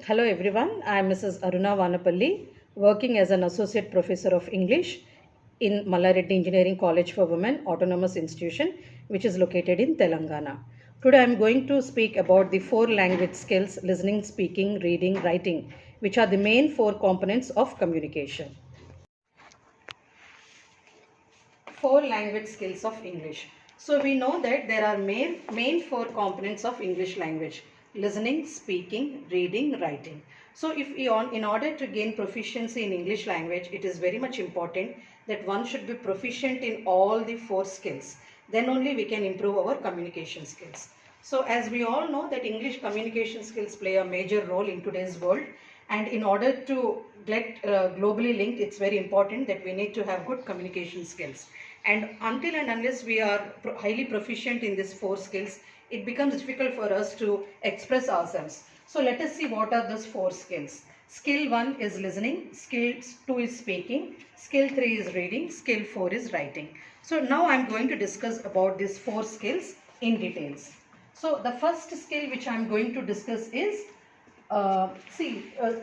Hello everyone, I am Mrs. Aruna Vanapally, working as an Associate Professor of English in Mallareddy Engineering College for Women Autonomous Institution, which is located in Telangana. Today I am going to speak about the four language skills: listening, speaking, reading, writing, which are the main four components of communication. Four language skills of English. So we know that there are main four components of English language: listening, speaking, reading, writing. So in order to gain proficiency in English language, it is very much important that one should be proficient in all the four skills. Then only we can improve our communication skills. So as we all know that English communication skills play a major role in today's world, and in order to get globally linked, it's very important that we need to have good communication skills. And until and unless we are highly proficient in these four skills, it becomes difficult for us to express ourselves. So let us see what are those four skills. Skill 1 is listening, skill 2 is speaking, skill 3 is reading, skill 4 is writing. So now I am going to discuss about these four skills in details. So the first skill which I am going to discuss is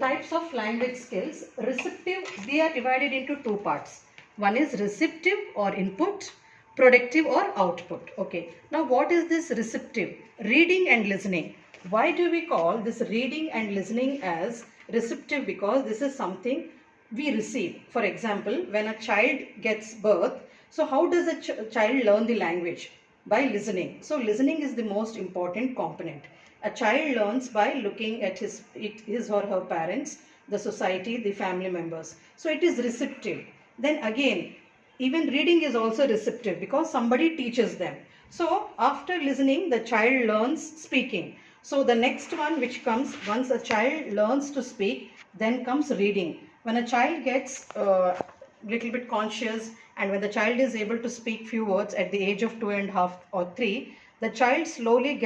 types of language skills. Receptive, they are divided into two parts. One is receptive or input, productive or output. Okay. Now what is this receptive? Reading and listening. Why do we call this reading and listening as receptive? Because this is something we receive. For example, when a child gets birth, so how does a child learn the language? By listening. So listening is the most important component. A child learns by looking at his or her parents, the society, the family members. So it is receptive. Then again, even reading is also receptive because somebody teaches them. So after listening, the child learns speaking. So the next one which comes, once a child learns to speak, then comes reading. When a child gets little bit conscious, and when the child is able to speak few words at the age of 2.5 or 3, the child slowly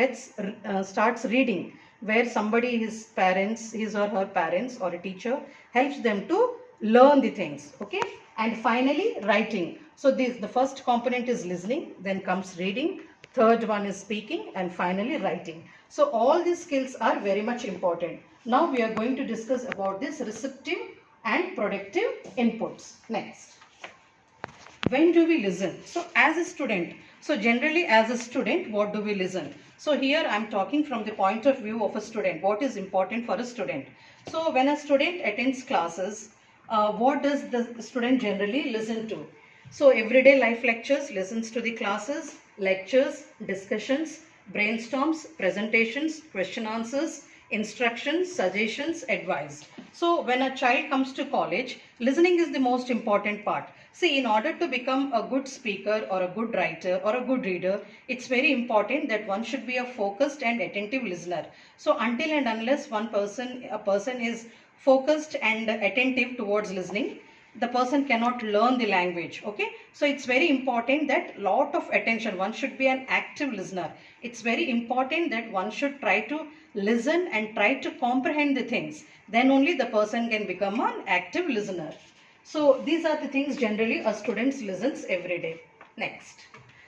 starts reading, where somebody, his parents, his or her parents or a teacher helps them to learn the things. Okay. And finally writing. So the first component is listening, then comes reading, third one is speaking, and finally writing. So all these skills are very much important. Now we are going to discuss about this receptive and productive inputs. Next, when do we listen? So as a student, so generally as a student, what do we listen? So here I am talking from the point of view of a student. What is important for a student? So when a student attends classes, what does the student generally listen to? So everyday life lectures, listens to the classes, lectures, discussions, brainstorms, presentations, question answers, instructions, suggestions, advice. So when a child comes to college, listening is the most important part. See, in order to become a good speaker or a good writer or a good reader, it's very important that one should be a focused and attentive listener. So until and unless a person is focused and attentive towards listening, the person cannot learn the language. Okay. So it's very important that lot of attention, one should be an active listener. It's very important that one should try to listen and try to comprehend the things. Then only the person can become an active listener. So these are the things generally a student listens every day. Next.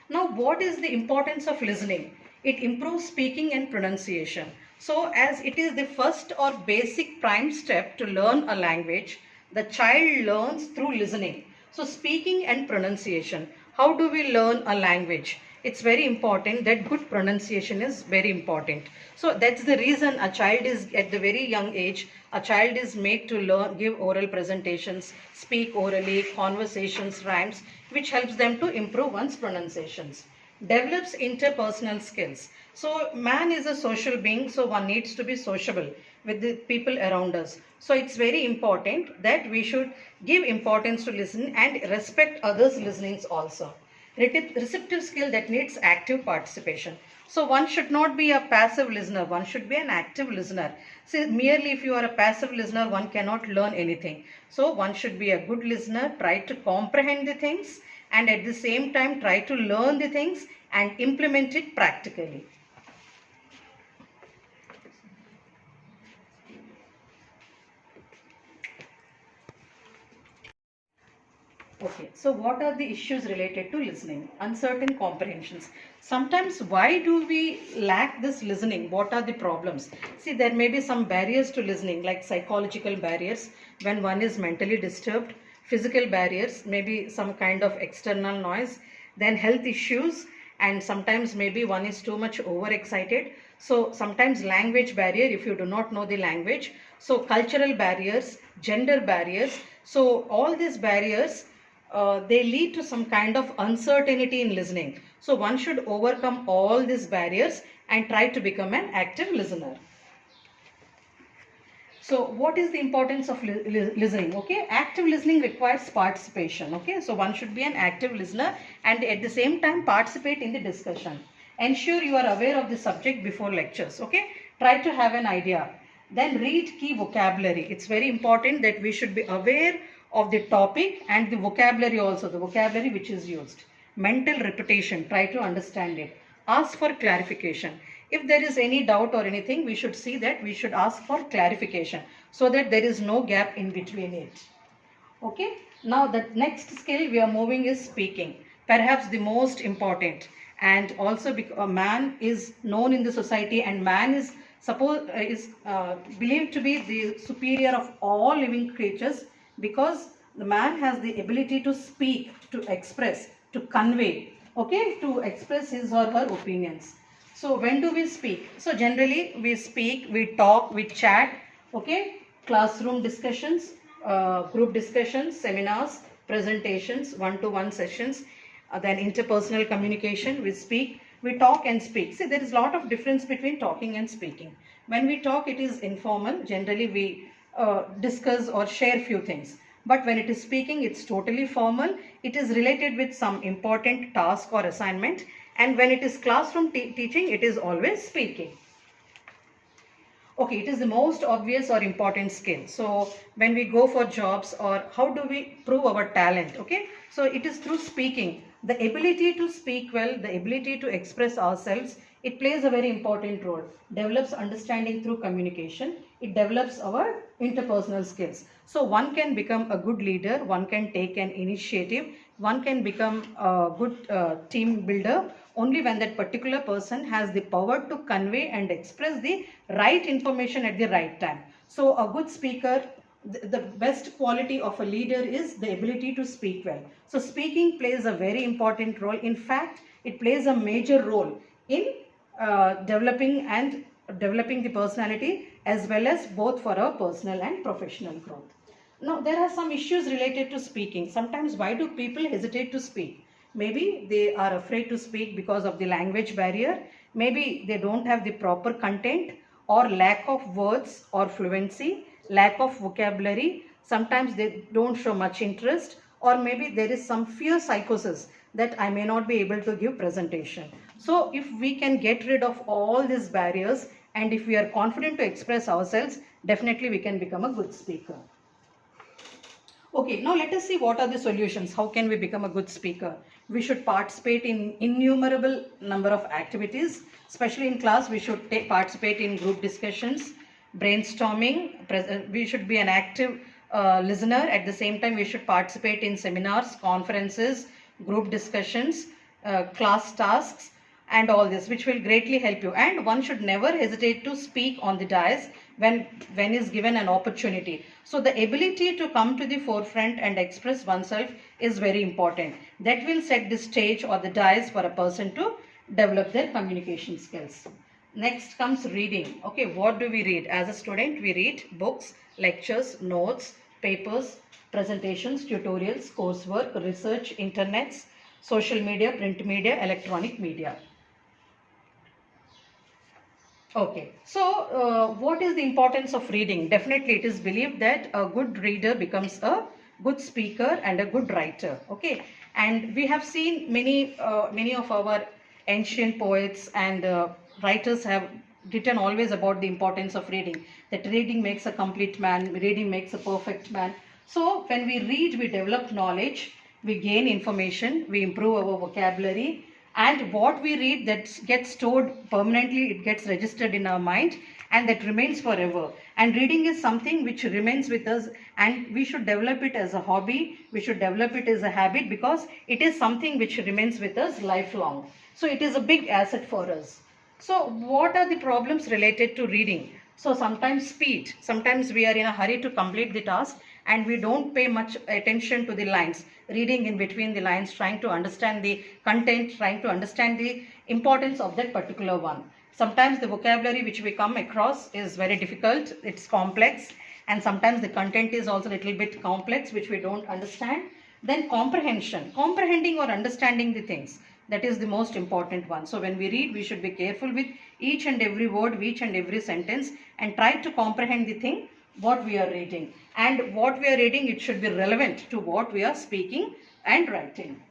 Now what is the importance of listening? It improves speaking and pronunciation. So as it is the first or basic prime step to learn a language, the child learns through listening. So speaking and pronunciation. How do we learn a language? It's very important that good pronunciation is very important. So that's the reason a child is at the very young age, a child is made to learn, give oral presentations, speak orally, conversations, rhymes, which helps them to improve one's pronunciations. Develops interpersonal skills. So man is a social being, so one needs to be sociable with the people around us. So it's very important that we should give importance to listen and respect others' listenings also. Receptive skill that needs active participation. So one should not be a passive listener, one should be an active listener. See, merely if you are a passive listener, one cannot learn anything. So one should be a good listener, try to comprehend the things, and at the same time try to learn the things and implement it practically. Okay, so what are the issues related to listening? Uncertain comprehensions. Sometimes, why do we lack this listening? What are the problems? See, there may be some barriers to listening, like psychological barriers when one is mentally disturbed, physical barriers, maybe some kind of external noise, then health issues, and sometimes maybe one is too much overexcited. So, sometimes language barrier if you do not know the language. So, cultural barriers, gender barriers. So, all these barriers they lead to some kind of uncertainty in listening. So one should overcome all these barriers and try to become an active listener. So what is the importance of listening? Okay, active listening requires participation. Okay, so one should be an active listener and at the same time participate in the discussion. Ensure you are aware of the subject before lectures. Okay, try to have an idea. Then read key vocabulary. It's very important that we should be aware of the topic and the vocabulary also, the vocabulary which is used. Mental repetition, try to understand it. Ask for clarification. If there is any doubt or anything, we should see that we should ask for clarification so that there is no gap in between it. Okay, now the next skill we are moving is speaking, perhaps the most important, and also because a man is known in the society and man is believed to be the superior of all living creatures, because the man has the ability to speak, to express, to convey, okay, to express his or her opinions. So when do we speak? So generally we speak, we talk, we chat, okay, classroom discussions, group discussions, seminars, presentations, one-to-one sessions, then interpersonal communication, we speak, we talk and speak. See, there is a lot of difference between talking and speaking. When we talk, it is informal. Generally, we discuss or share few things. But when it is speaking, it's totally formal. It is related with some important task or assignment. And when it is classroom teaching, it is always speaking. Okay, it is the most obvious or important skill. So when we go for jobs, or how do we prove our talent? Okay, so it is through speaking. The ability to speak well, the ability to express ourselves, it plays a very important role. Develops understanding through communication. It develops our interpersonal skills. So one can become a good leader, one can take an initiative, one can become a good team builder only when that particular person has the power to convey and express the right information at the right time. So a good speaker, the best quality of a leader is the ability to speak well. So speaking plays a very important role. In fact, it plays a major role in developing the personality, as well as both for our personal and professional growth. Now, there are some issues related to speaking. Sometimes, why do people hesitate to speak? Maybe they are afraid to speak because of the language barrier. Maybe they don't have the proper content, or lack of words or fluency, lack of vocabulary. Sometimes they don't show much interest, or maybe there is some fear psychosis that I may not be able to give presentation. So if we can get rid of all these barriers and if we are confident to express ourselves, definitely we can become a good speaker. Okay, now let us see what are the solutions. How can we become a good speaker? We should participate in innumerable number of activities. Especially in class, we should participate in group discussions, brainstorming. We should be an active listener. At the same time, we should participate in seminars, conferences, group discussions, class tasks, and all this, which will greatly help you. And one should never hesitate to speak on the dais when is given an opportunity. So the ability to come to the forefront and express oneself is very important. That will set the stage or the dais for a person to develop their communication skills. Next comes reading. Okay, what do we read? As a student, we read books, lectures, notes, papers, presentations, tutorials, coursework, research, internets, social media, print media, electronic media. Okay, so what is the importance of reading? Definitely it is believed that a good reader becomes a good speaker and a good writer. Okay, and we have seen many of our ancient poets and writers have written always about the importance of reading. That reading makes a complete man, reading makes a perfect man. So when we read, we develop knowledge, we gain information, we improve our vocabulary, and what we read that gets stored permanently, it gets registered in our mind, and that remains forever. And reading is something which remains with us, and we should develop it as a hobby. We should develop it as a habit, because it is something which remains with us lifelong. So it is a big asset for us. So what are the problems related to reading? So sometimes speed. Sometimes we are in a hurry to complete the task and we don't pay much attention to the lines. Reading in between the lines, trying to understand the content, trying to understand the importance of that particular one. Sometimes the vocabulary which we come across is very difficult. It's complex, and sometimes the content is also a little bit complex which we don't understand. Then comprehension. Comprehending or understanding the things. That is the most important one. So when we read, we should be careful with each and every word, each and every sentence, and try to comprehend the thing what we are reading. And what we are reading, it should be relevant to what we are speaking and writing.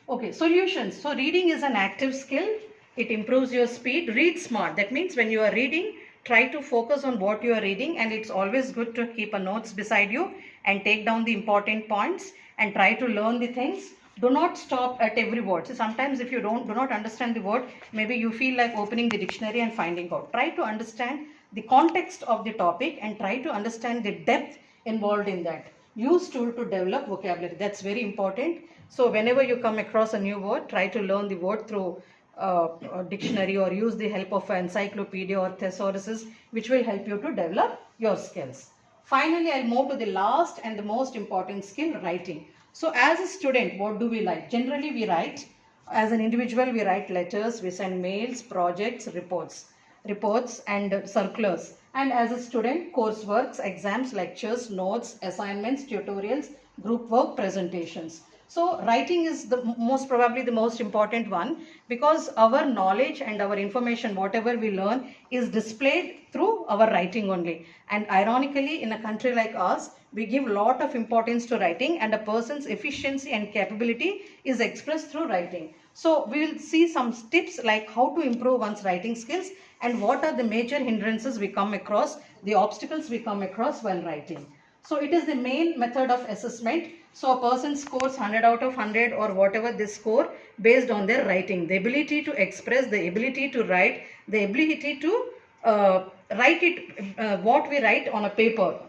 Okay, solutions. So reading is an active skill. It improves your speed. Read smart. That means when you are reading, try to focus on what you are reading, and it's always good to keep a notes beside you and take down the important points and try to learn the things. Do not stop at every word. So sometimes if you do not understand the word, maybe you feel like opening the dictionary and finding out. Try to understand the context of the topic and try to understand the depth involved in that. Use tool to develop vocabulary. That's very important. So whenever you come across a new word, try to learn the word through a dictionary, or use the help of an encyclopedia or thesauruses, which will help you to develop your skills. Finally, I'll move to the last and the most important skill, writing. So as a student, what do we like? Generally, we write. As an individual, we write letters, we send mails, projects, reports and circulars. And as a student, courseworks, exams, lectures, notes, assignments, tutorials, group work, presentations. So writing is probably the most important one, because our knowledge and our information, whatever we learn, is displayed through our writing only. And ironically, in a country like ours, we give a lot of importance to writing, and a person's efficiency and capability is expressed through writing. So we will see some tips like how to improve one's writing skills and what are the major hindrances we come across, the obstacles we come across while writing. So it is the main method of assessment. So a person scores 100 out of 100 or whatever they score based on their writing. The ability to express, the ability to write, the ability to write it, what we write on a paper.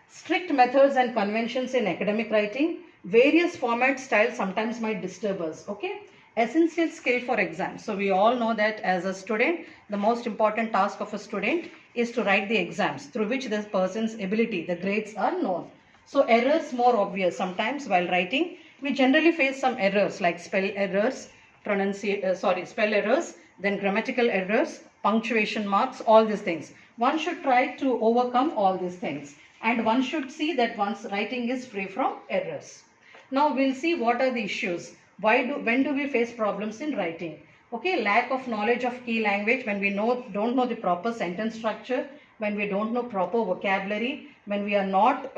Strict methods and conventions in academic writing. Various format styles sometimes might disturb us. Okay. Essential skill for exams. So we all know that as a student, the most important task of a student is to write the exams through which this person's ability, the grades are known. So errors more obvious. Sometimes while writing, we generally face some errors like spell errors, spell errors, then grammatical errors, punctuation marks, all these things. One should try to overcome all these things, and one should see that one's writing is free from errors. Now we'll see what are the issues. When do we face problems in writing? Okay, lack of knowledge of key language, when we don't know the proper sentence structure, when we don't know proper vocabulary, when we are not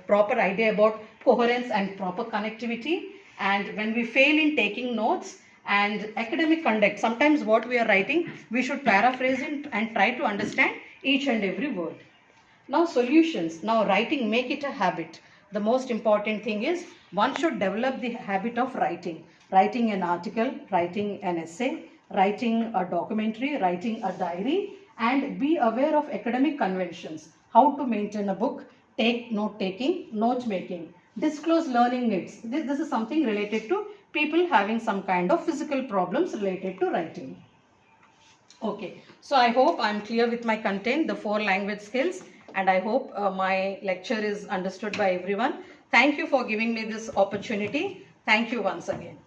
proper idea about coherence and proper connectivity, and when we fail in taking notes, and academic conduct. Sometimes what we are writing, we should paraphrase it and try to understand each and every word. Now solutions. Now writing, make it a habit. The most important thing is one should develop the habit of writing. Writing an article, writing an essay, writing a documentary, writing a diary, and be aware of academic conventions. How to maintain a book, take note taking, note making, disclose learning needs. This is something related to people having some kind of physical problems related to writing. Okay, so I hope I am clear with my content, the 4 language skills, and I hope my lecture is understood by everyone. Thank you for giving me this opportunity. Thank you once again.